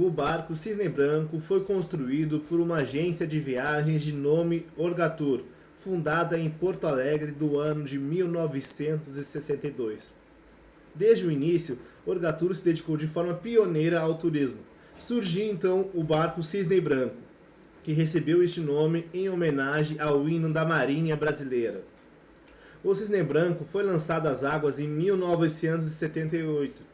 o barco Cisne Branco foi construído por uma agência de viagens de nome Orgatur, fundada em Porto Alegre do ano de 1962. Desde o início, Orgatur se dedicou de forma pioneira ao turismo. Surgiu então o barco Cisne Branco, que recebeu este nome em homenagem ao hino da Marinha Brasileira. O Cisne Branco foi lançado às águas em 1978,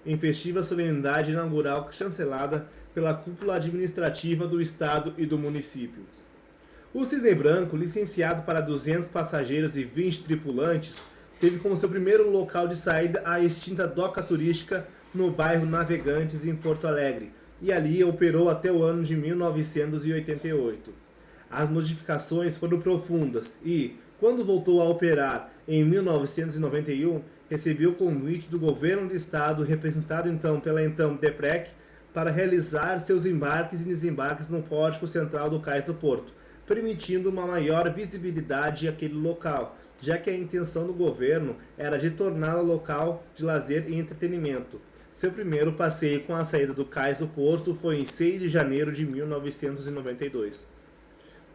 em festiva solenidade inaugural chancelada pela cúpula administrativa do Estado e do município. O Cisne Branco, licenciado para 200 passageiros e 20 tripulantes, teve como seu primeiro local de saída a extinta doca turística no bairro Navegantes, em Porto Alegre, e ali operou até o ano de 1988. As modificações foram profundas e, quando voltou a operar em 1991, recebeu o convite do governo do estado, representado então pela DEPREC, para realizar seus embarques e desembarques no pórtico central do Cais do Porto, permitindo uma maior visibilidade àquele local, já que a intenção do governo era de torná-lo local de lazer e entretenimento. Seu primeiro passeio com a saída do Cais do Porto foi em 6 de janeiro de 1992.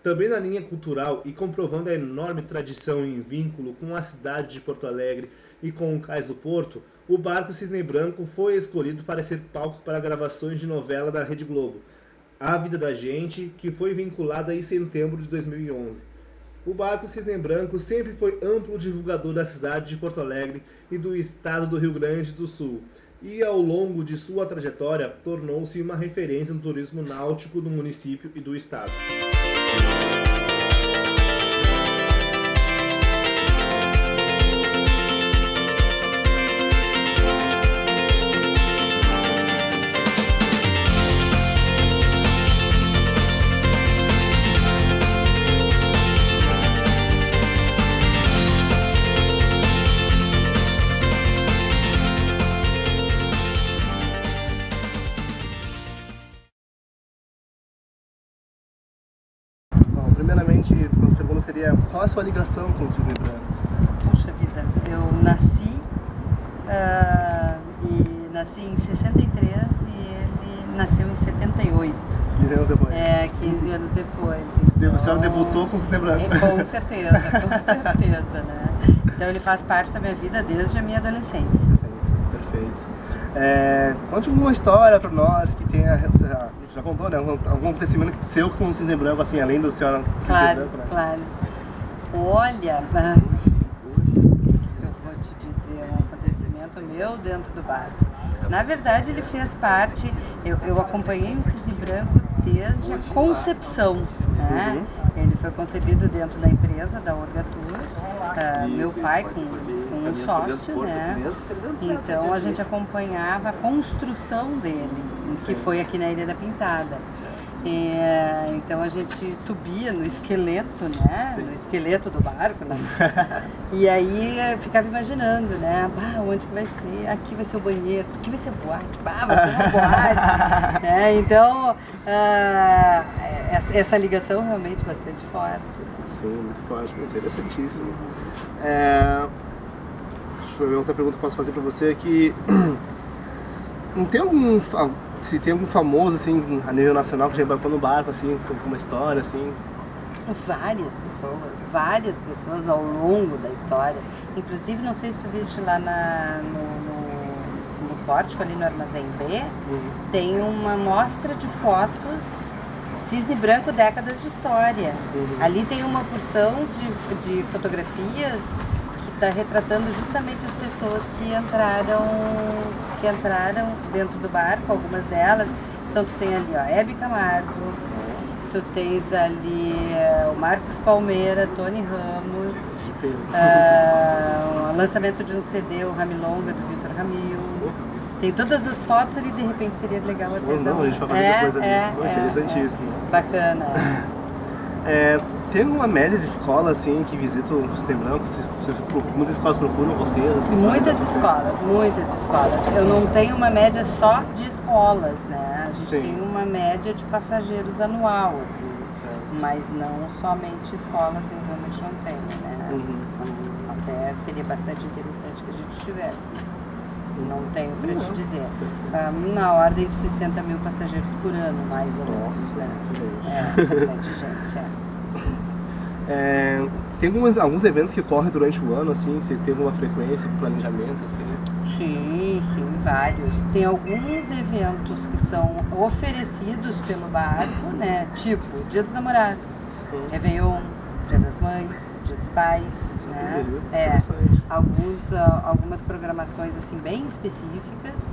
Também na linha cultural e comprovando a enorme tradição e vínculo com a cidade de Porto Alegre e com o Cais do Porto, o barco Cisne Branco foi escolhido para ser palco para gravações de novela da Rede Globo, A Vida da Gente, que foi vinculada em setembro de 2011. O barco Cisne Branco sempre foi amplo divulgador da cidade de Porto Alegre e do estado do Rio Grande do Sul, e ao longo de sua trajetória tornou-se uma referência no turismo náutico do município e do estado. Primeiramente, as perguntas seria: qual a sua ligação com o Cisne Branco? Puxa vida, eu nasci em 63 e ele nasceu em 78. 15 anos depois. 15 anos depois. Então, a senhora debutou com o Cisne Branco? Com certeza, né? Então ele faz parte da minha vida desde a minha adolescência. Perfeito. Conte uma história para nós que tenha, já contou, né? Algum acontecimento que aconteceu com o Cisne Branco, assim, além do senhora Cisne Branco, né? Claro. Olha, eu vou te dizer, um acontecimento meu dentro do barco. Na verdade, ele fez parte, eu acompanhei o Cisne Branco desde a concepção, né? Uhum. Ele foi concebido dentro da empresa, da Orgatur, meu pai com um sócio, né? Então a gente acompanhava a construção dele, que foi aqui na Ilha da Pintada. Então a gente subia no esqueleto, né? No esqueleto do barco, né? E aí ficava imaginando, né? Onde que vai ser? Aqui vai ser o banheiro, aqui vai ser a boate, vai ter uma boate. Né? Então essa ligação realmente bastante forte. Assim. Sim, muito forte, muito interessantíssimo. Outra pergunta que eu posso fazer para você é que se tem algum famoso assim a nível nacional que já embarcou no barco, assim, se tem alguma história assim? Várias pessoas ao longo da história. Inclusive, não sei se tu viste lá no pórtico, ali no Armazém B, tem uma mostra de fotos Cisne Branco, décadas de história. Ali tem uma porção de fotografias que está retratando justamente as pessoas que entraram dentro do barco, algumas delas. Então tu tem ali, Hebe Camargo, tu tens ali o Marcos Palmeira, Tony Ramos, o lançamento de um CD, o Ramilonga, do Vitor Ramil. Tem todas as fotos ali, de repente seria legal até. A gente vai fazer depois ali. Interessantíssimo. Bacana. Tem uma média de escola assim que visita o Cisne Branco? Muitas escolas procuram vocês? Assim, muitas escolas. Eu não tenho uma média só de escolas, né? A gente tem uma média de passageiros anual, assim. Certo. Mas não somente escolas, eu realmente não tenho, né? Até seria bastante interessante que a gente tivesse, mas não tenho para te dizer. Na ordem de 60 mil passageiros por ano, mais ou menos. Né? Bastante gente, Tem alguns eventos que ocorrem durante o ano, assim, você tem alguma frequência, planejamento, assim, né? Sim, vários. Tem alguns eventos que são oferecidos pelo barco, né? Tipo, Dia dos Namorados, Réveillon, Dia das Mães, Dia dos Pais, né? Algumas programações, assim, bem específicas.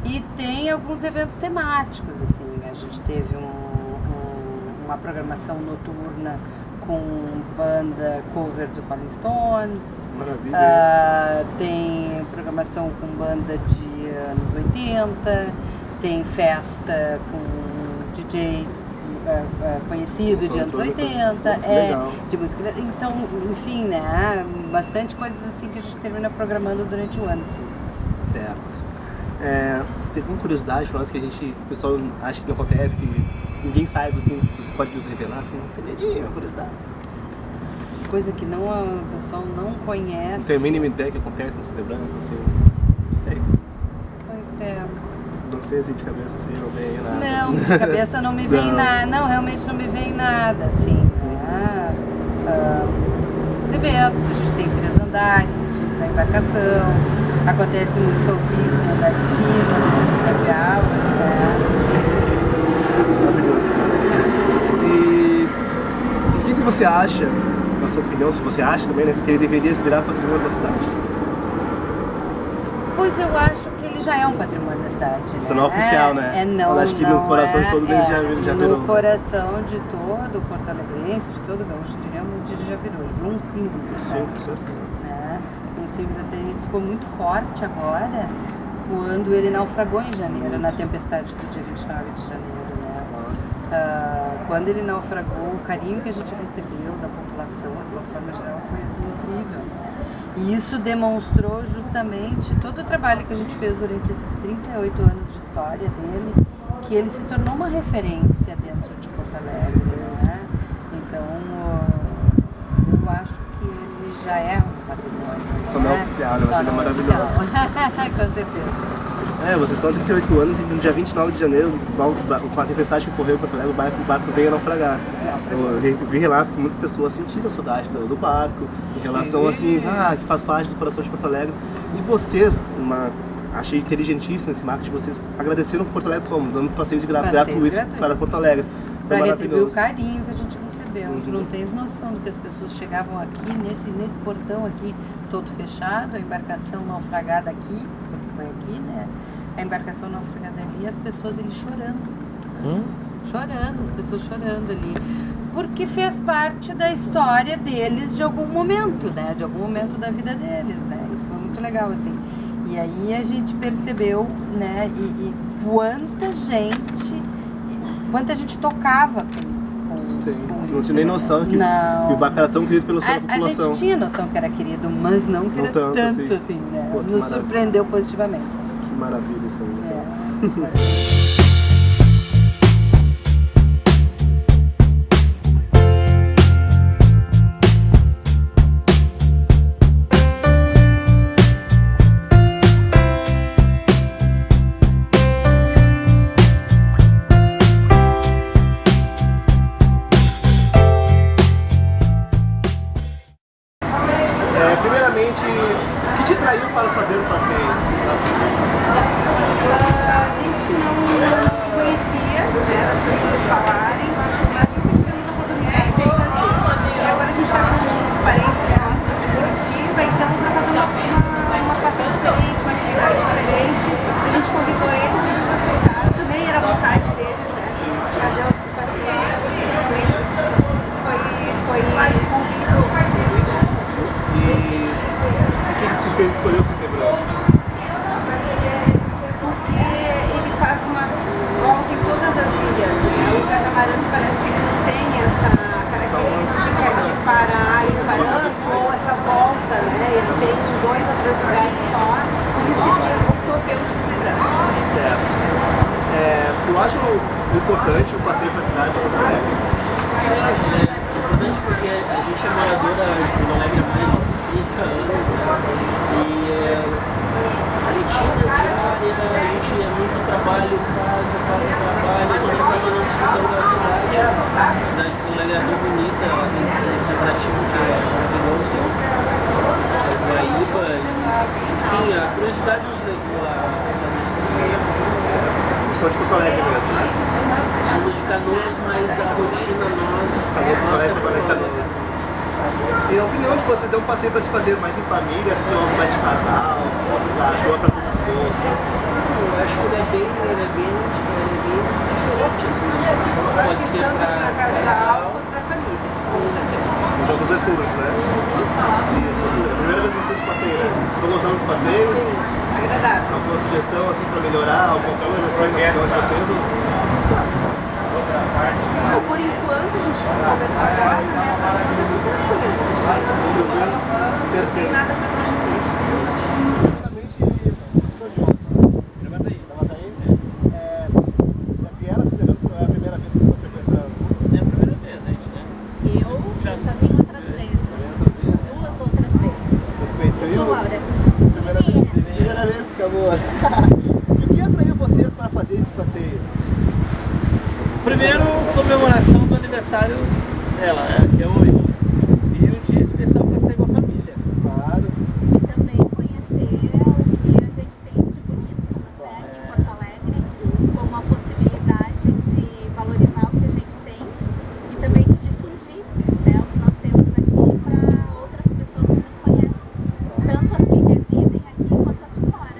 E tem alguns eventos temáticos, assim. A gente teve uma programação noturna com banda cover do Rolling Stones. Maravilha. Tem programação com banda de anos 80, tem festa com DJ conhecido de anos 80, de música. Então, enfim, né? Bastante coisas assim que a gente termina programando durante o ano, sim. Certo. Tem alguma curiosidade pra nós que o pessoal acha que não acontece, que ninguém saiba, assim, que você pode nos revelar, assim, segredinho, uma curiosidade? Coisa que o pessoal não conhece. Não tem a mínima ideia que acontece no Cisne Branco, assim, não sei. Pois é. Não tem assim de cabeça, assim, não vem nada. Não, de cabeça não me vem nada. Não, realmente não me vem nada, assim. Os eventos, a gente tem 3 andares da embarcação, acontece música ao vivo no andar de cima, durante as happy hours, né? Maravilhoso, cara. E o que você acha, na sua opinião, se você acha também, né, que ele deveria virar patrimônio da cidade? Pois eu acho que ele já é um patrimônio da cidade, né? Então não é oficial, né? Não, eu acho que no coração de todo eles já virou. No coração de todo Porto Alegrense, de todo gaúcho, realmente já virou. Ele virou um símbolo da cidade. Né? Um símbolo da cidade. Isso ficou muito forte agora, quando ele naufragou em janeiro, na tempestade do dia 29 de janeiro. Quando ele naufragou, o carinho que a gente recebeu da população, de uma forma geral, foi assim, incrível. E isso demonstrou justamente todo o trabalho que a gente fez durante esses 38 anos de história dele, que ele se tornou uma referência dentro de Porto Alegre, né? Então, eu acho que ele já é um patrimônio. Só não é oficial, né? Mas ele é maravilhoso. Com certeza. Vocês estão há 38 anos e no dia 29 de janeiro, com a tempestade que ocorreu em Porto Alegre, o barco veio a naufragar. Eu vi relatos que muitas pessoas sentiram saudade do barco, em relação assim, que faz parte do coração de Porto Alegre. E vocês, achei inteligentíssimo esse marketing, vocês agradeceram Porto Alegre como? Dando passeio gratuito para Porto Alegre. Para retribuir o carinho que a gente recebeu. Tu não tens noção do que as pessoas chegavam aqui, nesse portão aqui, todo fechado, a embarcação naufragada aqui, porque foi aqui, né? A embarcação naufragada ali, as pessoas ali chorando. Chorando, as pessoas chorando ali. Porque fez parte da história deles de algum momento, né? De algum momento da vida deles, né? Isso foi muito legal, assim. E aí a gente percebeu, né? E quanta gente tocava Sim, você não tinha nem noção que o barco era tão querido pela população. A gente tinha noção que era querido, mas não que era tanto assim, né? Pô, nos surpreendeu positivamente. Que maravilha isso aí. Primeiramente, o que te traiu para fazer o passeio? A gente não conhecia, né, as pessoas falarem, mas nunca tivemos a oportunidade de fazer. E agora a gente está com uns parentes nossos de Curitiba, então para fazer uma passeio diferente, uma atividade diferente, a gente convidou eles aceitaram também, era a vontade deles, né, de fazer o passeio, possivelmente foi um convite. E o que te fez escolher o Cisne Branco? Porque ele faz uma volta em todas as ilhas, né? O catamarã parece que ele não tem essa característica de parar e parar ou essa volta, né? Ele tem de 2 a 3 lugares só, por isso que ele optou pelo Cisne Branco. Certo. Eu acho importante o passeio para a cidade de Porto Alegre. É importante porque a gente é moradora de Porto Alegre há mais de 30 anos, né? E a gente tinha vocês é um passeio para se fazer mais em família, assim, ou algo mais de casal? O que vocês acham? Ou é para todos os gostos? Assim? Eu acho que ele é bem diferente, assim. Eu acho que ser tanto para casal quanto para família, com certeza. Jogos os dois públicos, né? E a primeira vez que vocês passeio, né? Estão gostando do passeio? Sim, agradável. Alguma sugestão assim para melhorar? Alguma coisa assim na região de vocês? Por enquanto a gente começou agora, né? Tá tudo tranquilo. Não tem nada para sugerir. E o que atraiu vocês para fazer esse passeio? Primeiro, comemoração do aniversário dela, né, que é hoje. E um dia especial para sair com a família. Claro. E também conhecer o que a gente tem de bonito, né, aqui em Porto Alegre, como a possibilidade de valorizar o que a gente tem e também de difundir, né, o que nós temos aqui para outras pessoas que não conhecem, tanto as que residem aqui quanto as de fora.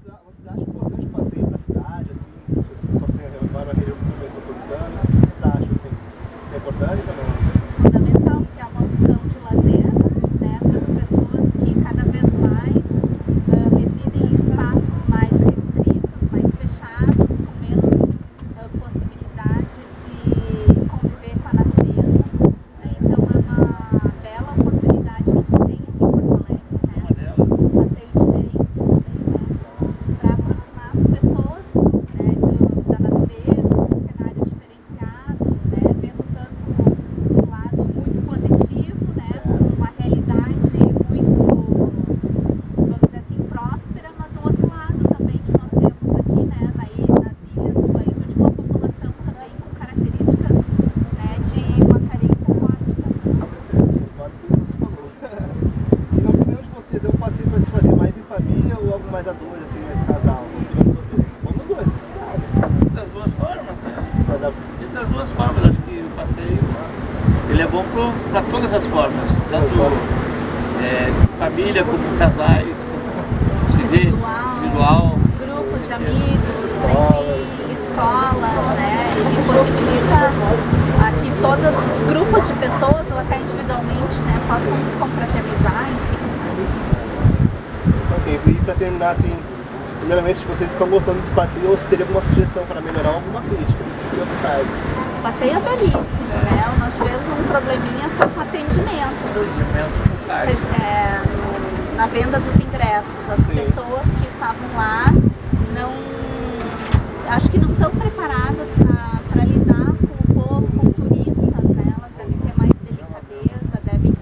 Vocês acham importante o passeio para a cidade, assim, se o pessoal tem agora na região metropolitana? O que vocês acham, assim? É importante também? Fundamental, porque é uma opção de lazer, né, para as pessoas que cada vez mais residem em espaços mais restritos, mais fechados, com menos possibilidade de conviver com a natureza. Então é uma bela oportunidade que se tem aqui em Porto Alegre, né, um passeio diferente também, né, para aproximar as pessoas, né, da natureza, de um cenário diferenciado, né, vendo tanto um lado muito positivo, né, com uma realidade muito, vamos dizer assim, próspera, mas o outro lado também que nós temos aqui, né, nas ilhas do Guaíba, de uma população também com características, né, de uma carência forte também. Agora tudo que você falou. E na opinião de vocês, é um passeio para se fazer mais em família ou algo mais a dois, assim, mais casal? Na opinião de vocês? Ou nos dois, vocês sabem. Das duas formas, né? Vai dar- E das duas formas, acho que o passeio ele é bom para todas as formas, tanto família como casais, como se vê individual. Grupos de amigos, enfim, escolas, né, e possibilita que todos os grupos de pessoas ou até individualmente, né, possam confraternizar, enfim. Ok, e para terminar, assim, primeiramente, vocês estão gostando do passeio ou se teria alguma sugestão para melhorar ou alguma crítica? Fique à vontade. O passeio é belíssimo, né? Nós tivemos um probleminha foi com o atendimento na venda dos ingressos. As Sim. pessoas que estavam lá acho que não estão preparadas para lidar com o povo, com turistas, né? Elas devem ter mais delicadeza, devem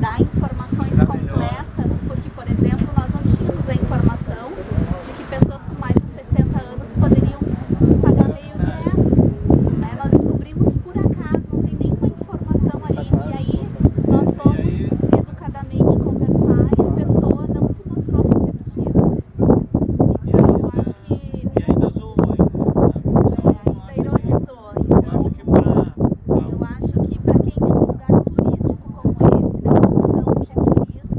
dar informações completas, porque, por exemplo, nós não tínhamos a informação de que pessoas com mais de 60 anos poderiam pagar meio ingresso, né? Nós descobrimos por acaso, não tem nenhuma informação ali, e aí nós fomos educadamente conversar e a pessoa não se mostrou receptiva. Então, eu acho que E ainda zoou, ainda ironizou. Então, eu acho que para quem é um lugar turístico como esse, né, uma opção de turismo,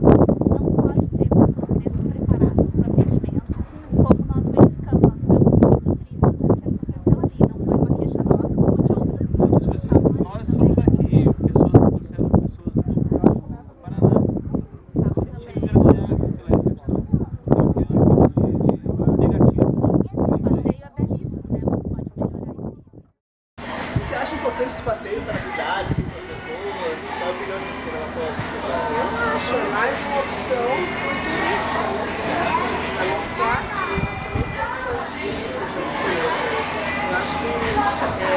não pode ter pessoas despreparadas para atendimento, como nós verificamos. Nós ficamos muito tristes com o que aconteceu ali. Não foi uma queixa nossa, como de outros grupos que estavam ali nós também. somos aqui pessoas que consideram pessoas do Paraná. Estavam Sentindo também. envergonhados pela recepção. Então, o que nós estamos de negativo. O passeio é belíssimo, né, mas pode melhorar isso. Você acha importante esse passeio para a cidade, assim, para as pessoas? Qual a opinião de vocês em relação a isso? Eu acho mais uma opção para o turista, né? Para mostrar que nós também temos coisas bonitas aqui. Eu acho que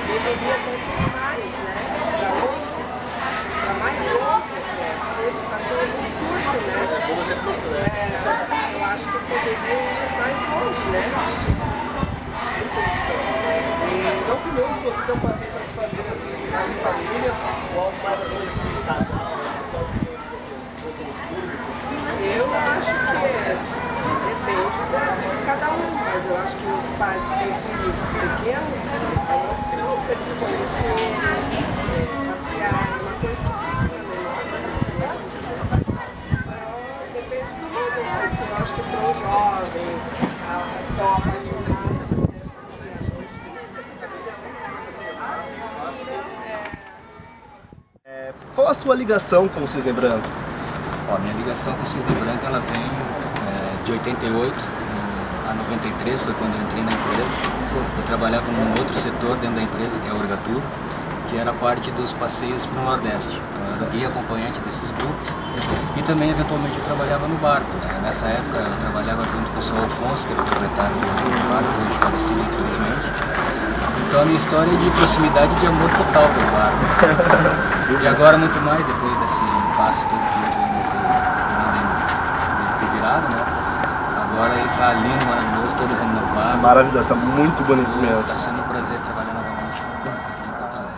deveria ter mais, né? Para onde? Para mais longe até. Esse passeio é muito curto, né? Como você falou, né? Eu acho que poderia ir mais longe, né? E na opinião de vocês, é um passeio para se fazer assim, mais em família ou algo mais a dois, assim, de casal? Assim, qual a opinião de vocês? Ou todos públicos? Eu acho que depois que fica, depende do momento. Eu acho que para o jovem, estão apaixonados, Qual a sua ligação com o Cisne Branco? Ó, minha ligação com o Cisne Branco ela vem de 88 a 93, foi quando eu entrei na empresa. Eu trabalhava num outro setor dentro da empresa, que é a Orgatur, que era parte dos passeios para o Nordeste. Então, eu era guia acompanhante desses grupos e também, eventualmente, eu trabalhava no barco. Né? Nessa época, eu trabalhava junto com o Sr. Alfonso, que era o proprietário do barco, hoje falecido, infelizmente. Então, a minha história é de proximidade e de amor total pelo barco. E agora, muito mais, depois desse impasse todo que eu nesse ele ter virado, né? Agora ele está lindo, maravilhoso, todo renovado. Maravilhoso, está muito bonito mesmo. Está sendo um prazer trabalhar novamente em Porto Alegre.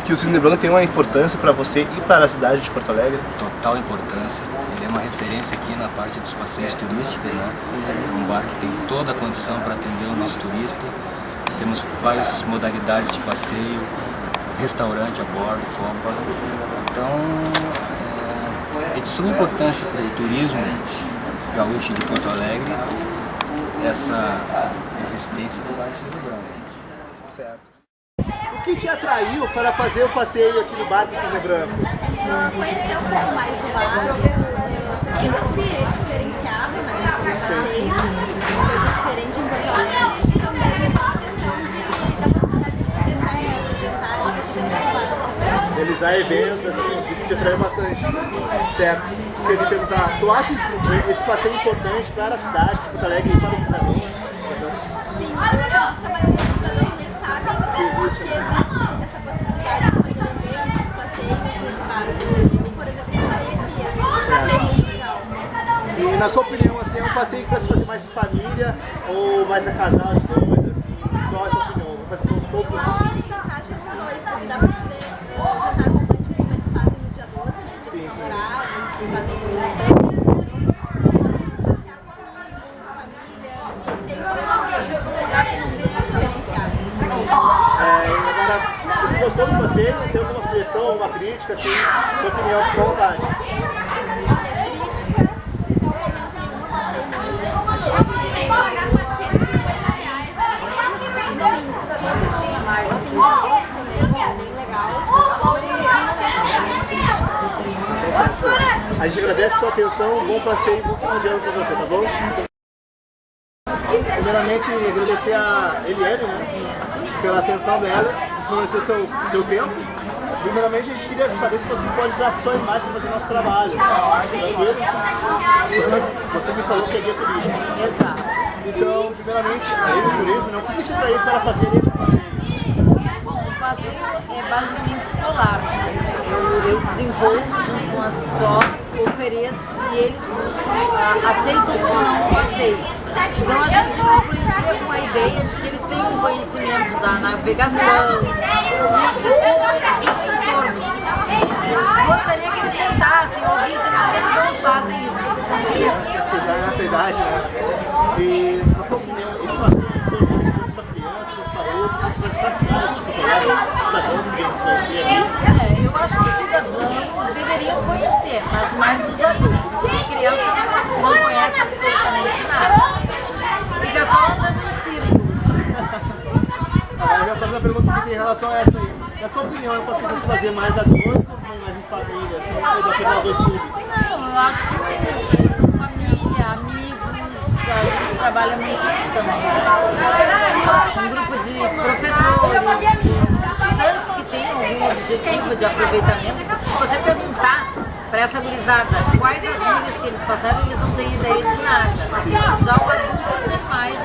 Que o Cisne Branco tem uma importância para você e para a cidade de Porto Alegre? Total importância. Ele é uma referência aqui na parte dos passeios turísticos, né? É um barco que tem toda a condição para atender o nosso turista. Temos várias modalidades de passeio, restaurante a bordo, copa. Então, é de suma importância para o turismo gaúcho de Porto Alegre essa existência do barco Cisne Branco. Certo. O que te atraiu para fazer o passeio aqui no barco Cisne Branco? Conhecer um pouco mais do barco, porque eu vi diferenciado, né? Passeio, coisa diferente em Porto Alegre e também a questão da possibilidade de fazer festa, de estar no barco. Realizar eventos, assim, isso te atrai bastante. Certo. Queria te perguntar, tu acha esse passeio importante para a cidade de Porto Alegre e para os cidadãos? Sim, eu acredito que a maioria dos cidadãos nem sabem que existe essa possibilidade de fazer eventos, passeios nesse barco. Eu, por exemplo, não conhecia. Achei muito legal. E na sua opinião, assim, é um passeio para se fazer mais em família ou mais a casal de dois, assim? Qual é a sua opinião? Vou fazer um pouco. Eu acho que se encaixa nos dois, porque dá pra fazer jantar romântico como eles fazem no dia 12, né? Que eles são namorados, e fazem iluminação. Passear com amigos, família. Tem coisa legal que não tem diferenciado. Agora, você gostou do passeio? Tem alguma sugestão, alguma crítica, assim? Sua opinião, fica à vontade. A gente agradece a tua atenção, um bom passeio e um bom final de ano pra você, tá bom? Primeiramente, agradecer a Eliane, né, pela atenção dela, disponibilizar seu tempo. Primeiramente, a gente queria saber se você pode usar a sua imagem para fazer nosso trabalho. Você me falou que é guia turístico. Exato. Então, primeiramente, aí no turismo, né, o que te atraiu para fazer esse passeio? O passeio é basicamente escolar. Eu desenvolvo junto com as escolas, ofereço e eles buscam, aceitam ou não o passeio. Então a gente influencia com a ideia de que eles têm um conhecimento da navegação e do entorno. Gostaria que eles sentassem, ouvissem, mas eles não fazem isso porque são crianças. Você está nessa idade, né? E, na tua opinião, esse passeio é importante para criança, para adultos, para a cidade, cidadãos que a gente conhecia aqui? Eu acho que os cidadãos deveriam conhecer, mas mais os adultos, porque criança não conhece absolutamente nada. Fica só andando em círculos. Eu vou fazer uma pergunta que tem em relação a essa aí. Na sua opinião, eu posso se fazer mais a dois ou mais em família? Assim, ou depende dois públicos? Não, eu acho que família, amigos, a gente trabalha muito isso também. Um grupo de professores, estudantes que têm algum objetivo de aproveitamento, porque se você perguntar para essa gurizada quais as ilhas que eles passaram, eles não têm ideia de nada. Já o adulto tem mais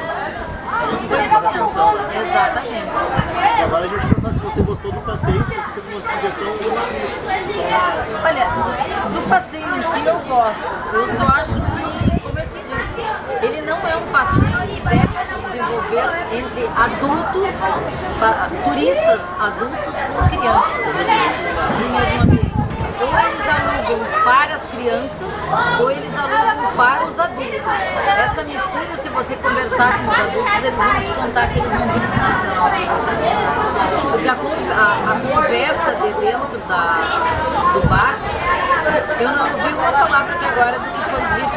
os conhecimentos. Exatamente. E agora a gente vai perguntar se você gostou do passeio, se você tem uma sugestão ou uma crítica. Olha, do passeio em si eu gosto. Eu só acho que, como eu te disse, ele não é um passeio que deve se desenvolver entre adultos, turistas adultos com crianças no mesmo ambiente. Ou eles alugam para as crianças, ou eles alugam para os adultos. Essa mistura, se você conversar com os adultos, eles vão te contar que eles não viram nada. Porque a conversa de dentro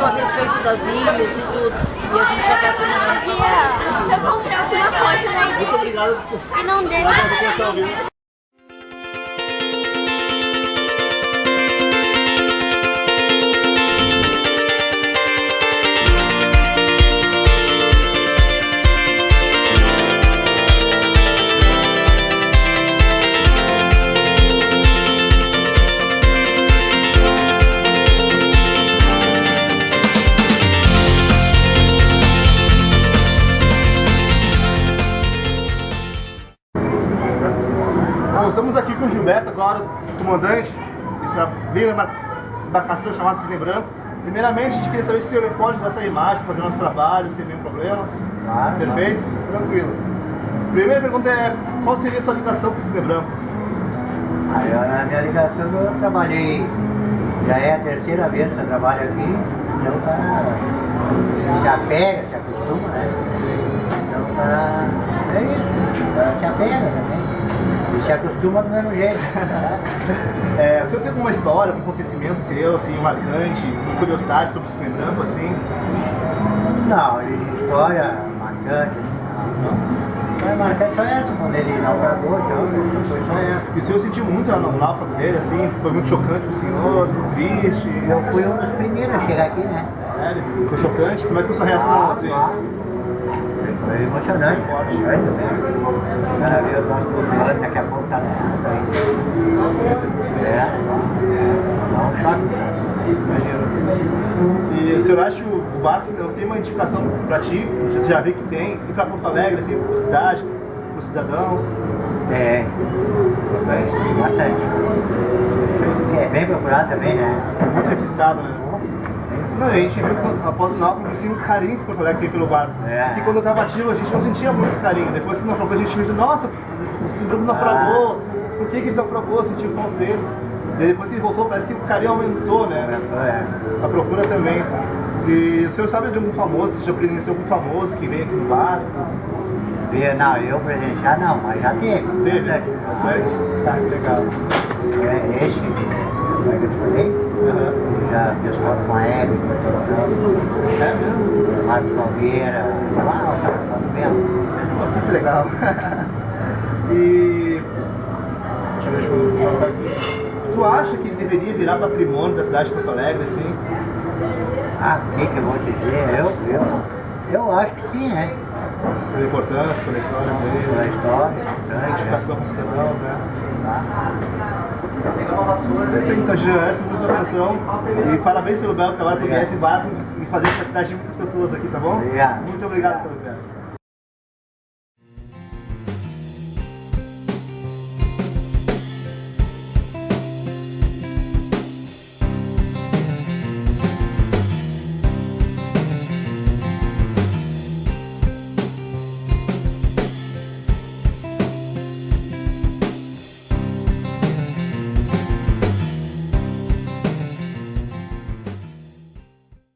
a respeito das ilhas e tudo. E a gente já está terminando. Se eu comprar alguma coisa na igreja. Muito obrigado. E não deu. Obrigado por começar a ouvir. Bom, estamos aqui com o Gilberto agora, comandante dessa linda embarcação chamada Cisne Branco. Primeiramente, a gente queria saber se o senhor pode usar essa imagem para fazer nosso trabalho, sem nenhum problemas. Claro. Perfeito? Tranquilo. Primeira pergunta é, qual seria a sua ligação com o Cisne Branco? A minha ligação, eu trabalhei, já é a terceira vez que eu trabalho aqui, então se apega, se acostuma, né? Então é isso, se apega também. Se acostuma do mesmo jeito. O senhor tem alguma história, algum acontecimento seu, assim, marcante, uma curiosidade sobre o Cisne Branco, assim? Não, história marcante, não. História marcante só essa, quando ele naufragou, então foi só essa. E o senhor sentiu muito o náufrago dele, assim? Foi muito chocante pro senhor, triste? Eu fui um dos primeiros a chegar aqui, né? Sério? Foi chocante? Como é que foi a sua reação, assim? Foi emocionante, forte. O cara viu o nosso problema, daqui a pouco tá na água aí. Dá um choque. Imagina. E o senhor acha que o barco não tem uma identificação para ti? Você já vê que tem? E para Porto Alegre, assim, para a cidade, para os cidadãos? Tem. Bastante? Bastante. É bem procurado também, né? Muito requisitado, né? Não, a gente viu após o náufrago um carinho que Porto Alegre tem pelo barco. Porque quando eu estava ativo a gente não sentia muito esse carinho. Depois que naufragou a gente pensou, nossa, o Cisne Branco naufragou, por que ele naufragou? Sentiu falta dele. E depois que ele voltou parece que o carinho aumentou, né? A procura também. E o senhor sabe de algum famoso, você já presenciou algum famoso que veio aqui no barco? Não, eu presenciar não, mas já teve. Teve? Bastante? Tá, legal. Esse que eu te falei, já fiz foto com a Hebe, É mesmo? Marcos Palmeira, lá, o cara faz mesmo. Muito legal. E... deixa eu ver, deixa eu aqui. Tu acha que deveria virar patrimônio da cidade de Porto Alegre, assim? Ah, o que eu vou dizer? Eu acho que sim, né? Pela importância, pela história dele. Pela história, a identificação com os cidadãos, né? Perfeito, então, Gigi, essa é muito atenção e parabéns pelo belo trabalho por ganhar esse barco e fazer a cidade de muitas pessoas aqui, tá bom? Obrigado. Muito obrigado, Sr. Roberto.